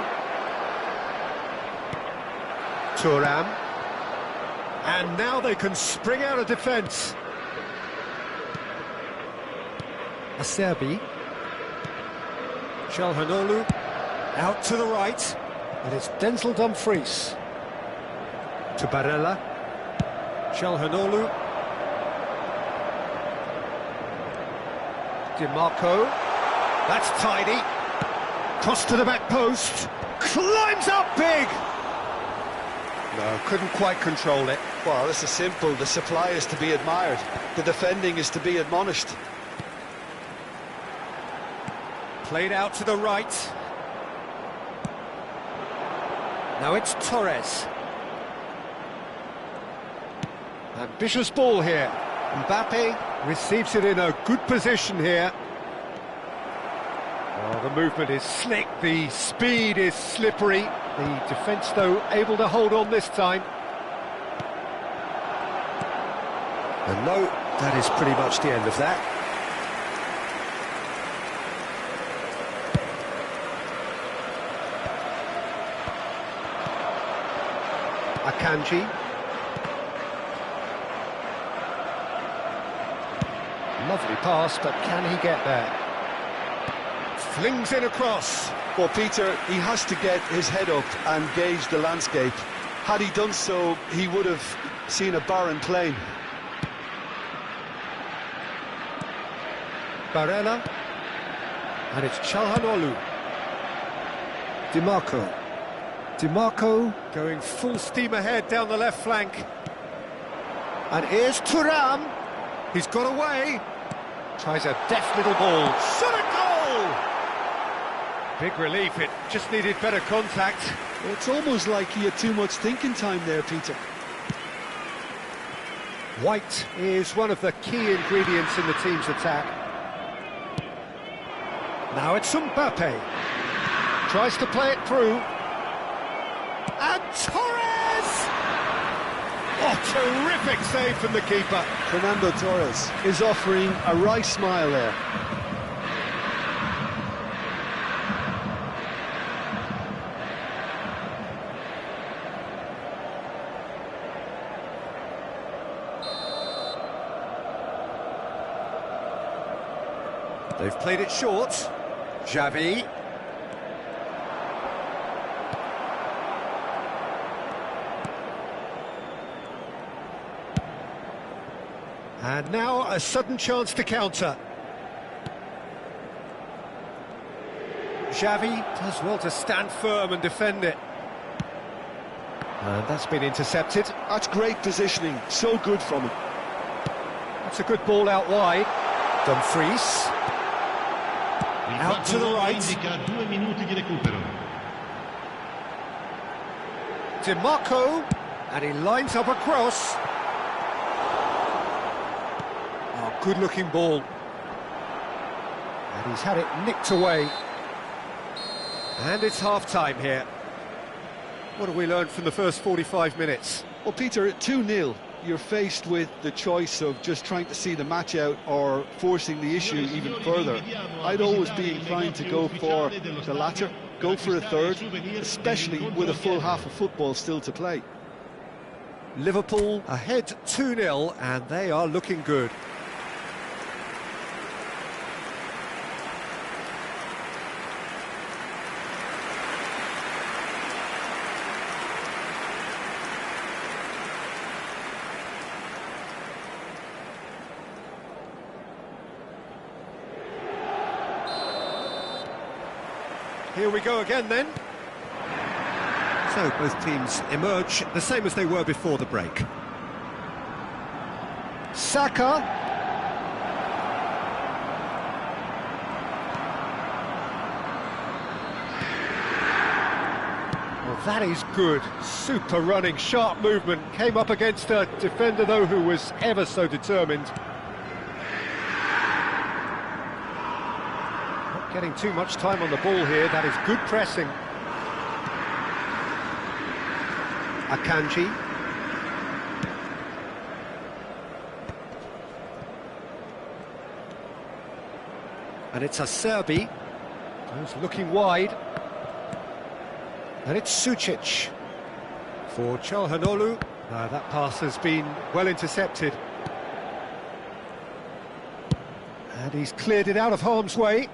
Thuram. And now they can spring out of defence. Acerbi. Calhanoglu. Out to the right. And it's Denzel Dumfries. To Barella. Calhanoglu. DiMarco. That's tidy. Cross to the back post. Climbs up big. No, couldn't quite control it. Well, this is simple. The supply is to be admired. The defending is to be admonished. Played out to the right. Now it's Torres. Ambitious ball here. Mbappe receives it in a good position here. Oh, the movement is slick, the speed is slippery. The defence, though, able to hold on this time. And no, that is pretty much the end of that. Akanji. Lovely pass, but can he get there? Flings in across. Well, Peter, he has to get his head up and gauge the landscape. Had he done so, he would have seen a barren plain. Barella. And it's Calhanoglu. DiMarco. DiMarco going full steam ahead down the left flank. And here's Thuram. He's got away. Tries a deft little ball. Shot a goal! Big relief, it just needed better contact. Well, it's almost like he had too much thinking time there, Peter. White is one of the key ingredients in the team's attack. Now it's Mbappe. Tries to play it through. And Torres! Oh, terrific save from the keeper. Fernando Torres is offering a wry smile there. They've played it short. Xavi. And now a sudden chance to counter. Xavi does well to stand firm and defend it. And that's been intercepted. That's great positioning, so good from him. That's a good ball out wide. Dumfries. Out to the right. Indica 2 minuti di recupero. DiMarco, and he lines up a cross. Oh, good-looking ball. And he's had it nicked away. And it's half-time here. What have we learned from the first 45 minutes? Well, Peter, at 2-0, you're faced with the choice of just trying to see the match out or forcing the issue even further. I'd always be inclined to go for the latter, go for a third, especially with a full half of football still to play. Liverpool ahead 2-0, and they are looking good. Here we go again then. So both teams emerge the same as they were before the break. Saka. Well, that is good. Super running, sharp movement. Came up against a defender, though, who was ever so determined. Getting too much time on the ball here. That is good pressing. Akanji. And it's Acerbi. Who's looking wide. And it's Sucic. For Çalhanoğlu. That pass has been well intercepted. And he's cleared it out of harm's way.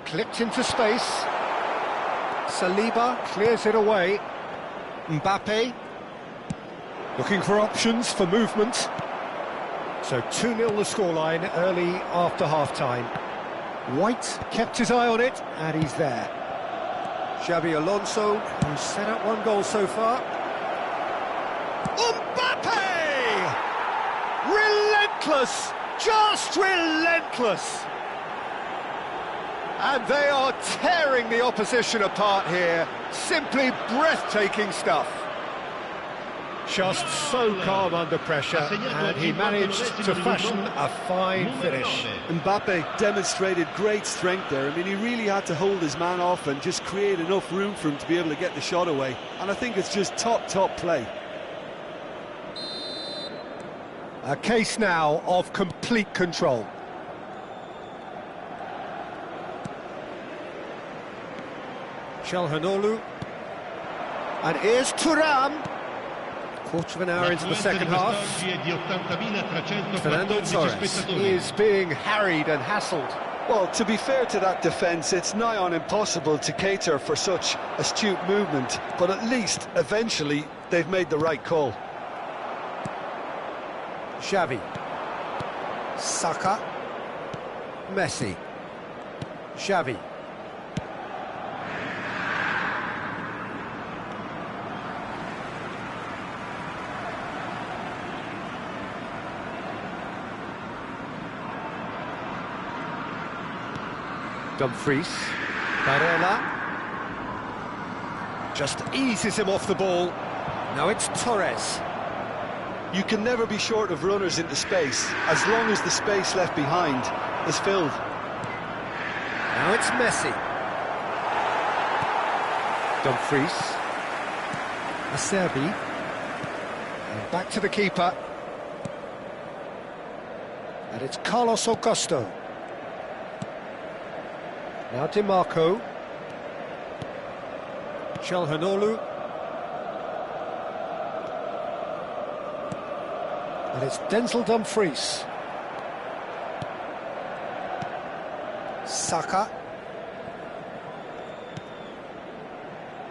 Clipped into space. Saliba clears it away. Mbappe looking for options for movement. So 2-0 the scoreline early after half-time. White kept his eye on it, and he's there. Xabi Alonso, who's set up one goal so far. Mbappe! Relentless! Just relentless! And they are tearing the opposition apart here. Simply breathtaking stuff. Just so calm under pressure, and he managed to fashion a fine finish. Mbappe demonstrated great strength there. I mean, he really had to hold his man off and just create enough room for him to be able to get the shot away. And I think it's just top play. A case now of complete control. Çalhanoğlu, and here's Thuram. Quarter of an hour into the second half. Fernando Torres is being harried and hassled. Well, to be fair to that defence, it's nigh on impossible to cater for such astute movement, but at least, eventually, they've made the right call. Xavi. Saka. Messi. Xavi. Dumfries, Barella, just eases him off the ball. Now it's Torres. You can never be short of runners into space, as long as the space left behind is filled. Now it's Messi. Dumfries. Acerbi. And back to the keeper. And it's Carlos Augusto. Now DiMarco. Çalhanoğlu. And it's Denzel Dumfries. Saka.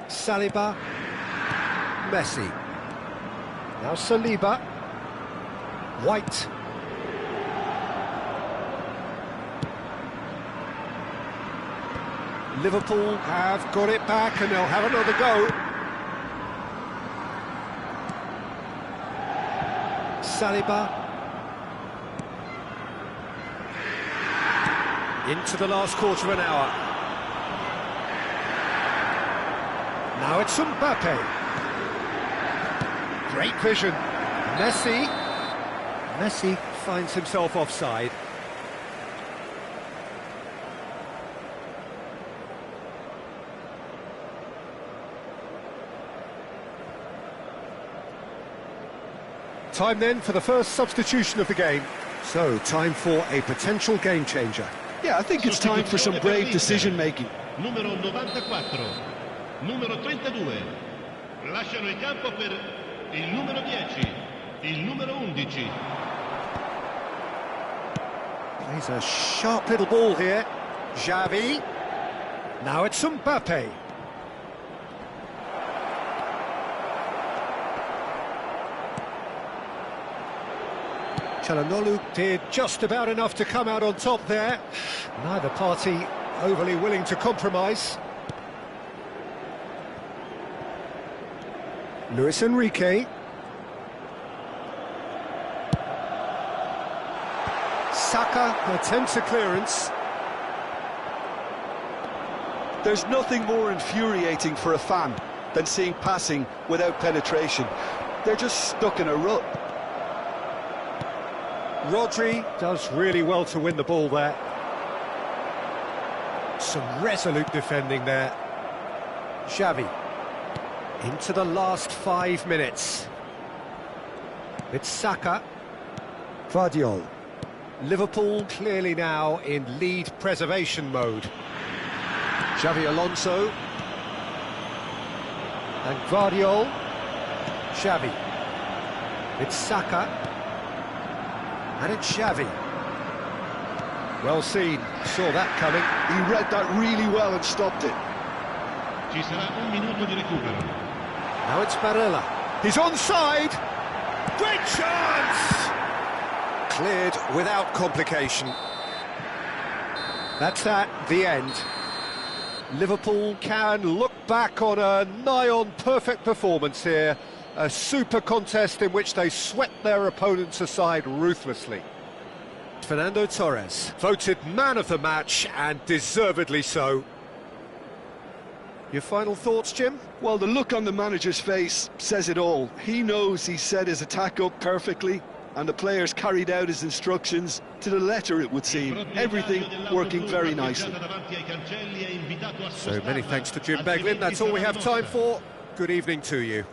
Saliba. Messi. Now Saliba. White. Liverpool have got it back and they'll have another go. Saliba. Into the last quarter of an hour. Now it's Mbappe. Great vision. Messi finds himself offside. Time then for the first substitution of the game. So, time for a potential game changer. Yeah, I think it's time for some brave decision-making. Numero 94, numero 32. Lasciano il campo per il numero 10, il numero 11. Plays a sharp little ball here. Xavi. Now it's Mbappe. Çalhanoğlu did just about enough to come out on top there. Neither party overly willing to compromise. Luis Enrique. Saka attempts a clearance. There's nothing more infuriating for a fan than seeing passing without penetration. They're just stuck in a rut. Rodri does really well to win the ball there. Some resolute defending there. Xavi. Into the last 5 minutes. It's Saka. Guardiola. Liverpool clearly now in lead preservation mode. Xavi Alonso. And Guardiola. Xavi. It's Saka. And it's Xavi. Well seen, saw that coming. He read that really well and stopped it. Ci sarà un minuto di recupero. Now it's Barella. He's onside. Great chance! Cleared without complication. That's at the end. Liverpool can look back on a nigh-on perfect performance here. A super contest in which they swept their opponents aside ruthlessly. Fernando Torres, voted man of the match, and deservedly so. Your final thoughts, Jim? Well, the look on the manager's face says it all. He knows he set his attack up perfectly, and the players carried out his instructions to the letter, it would seem. Everything working very nicely. So many thanks to Jim Beglin. That's all we have time for. Good evening to you.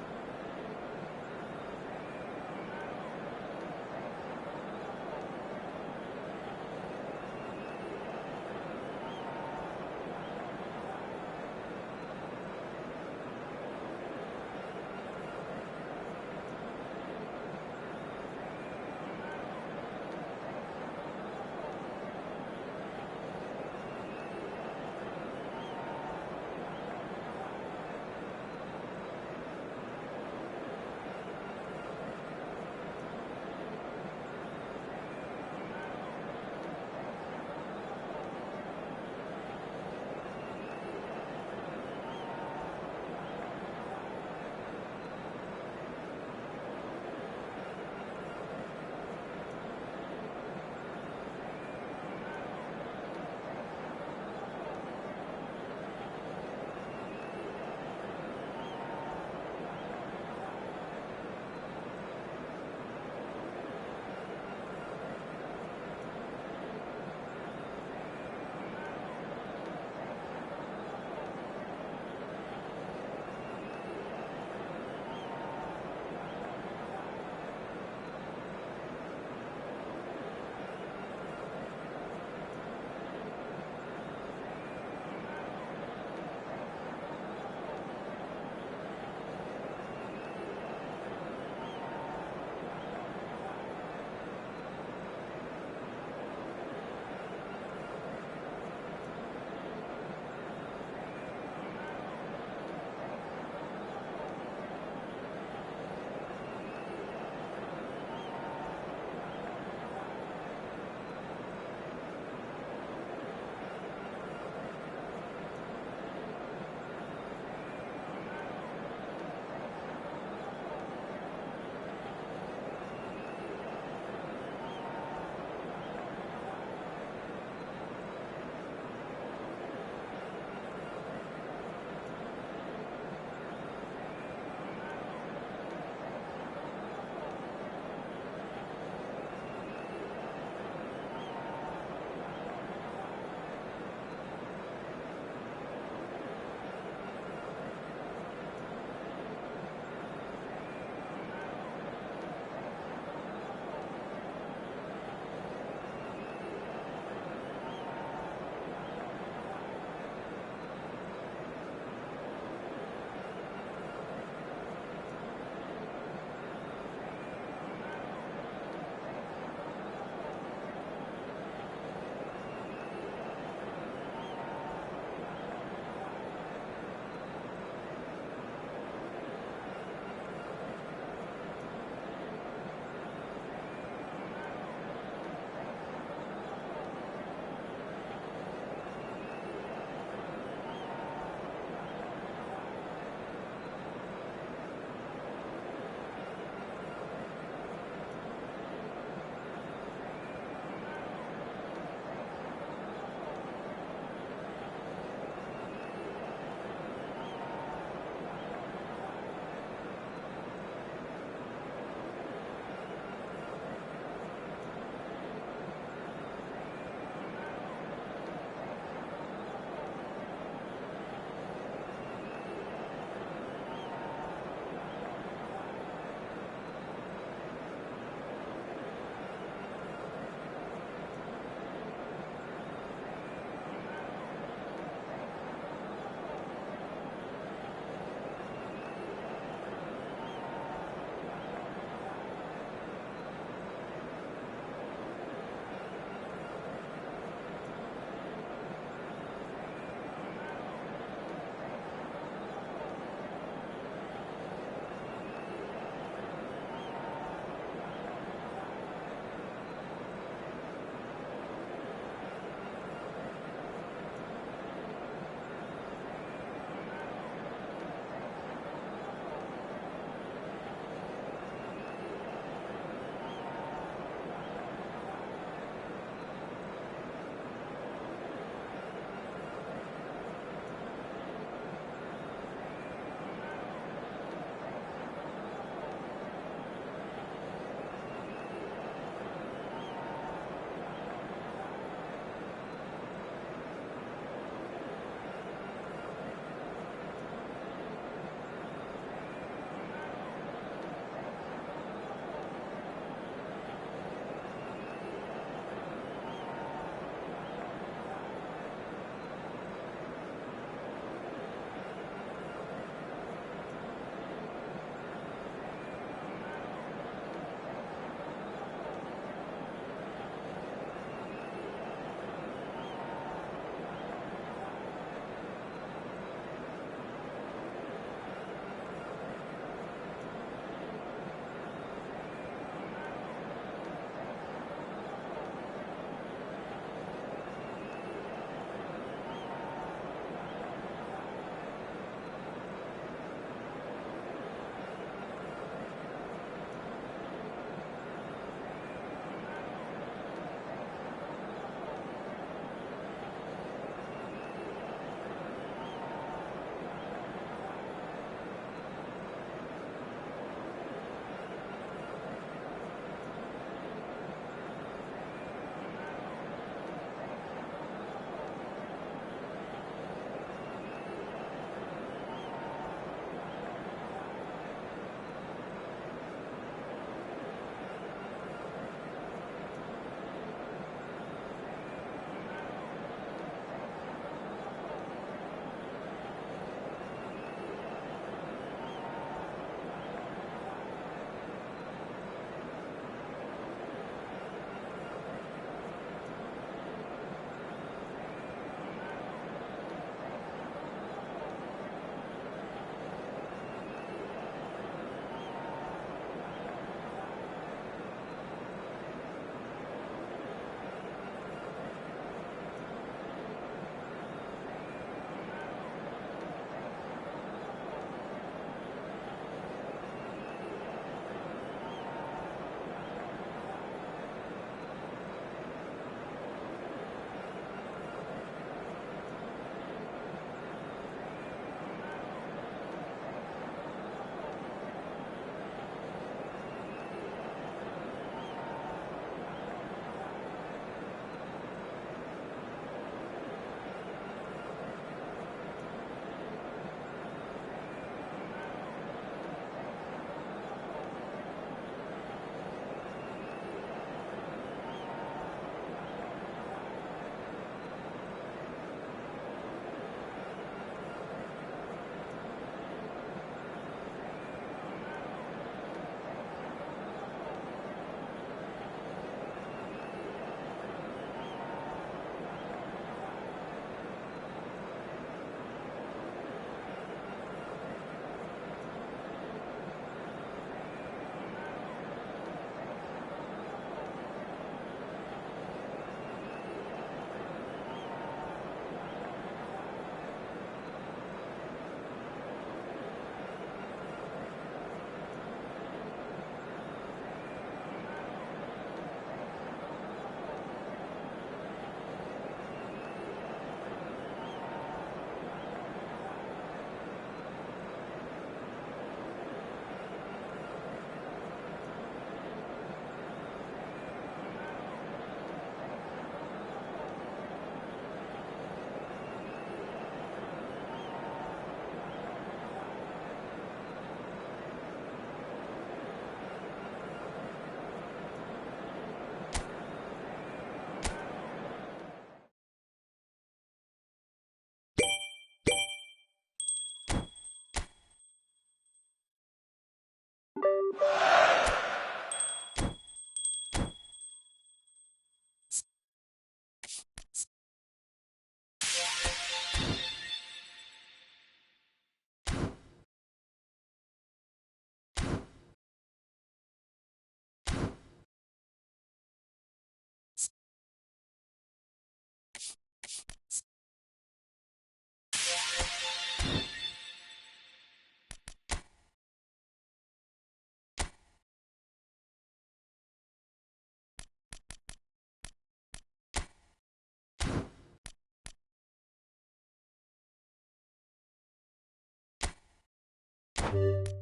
it.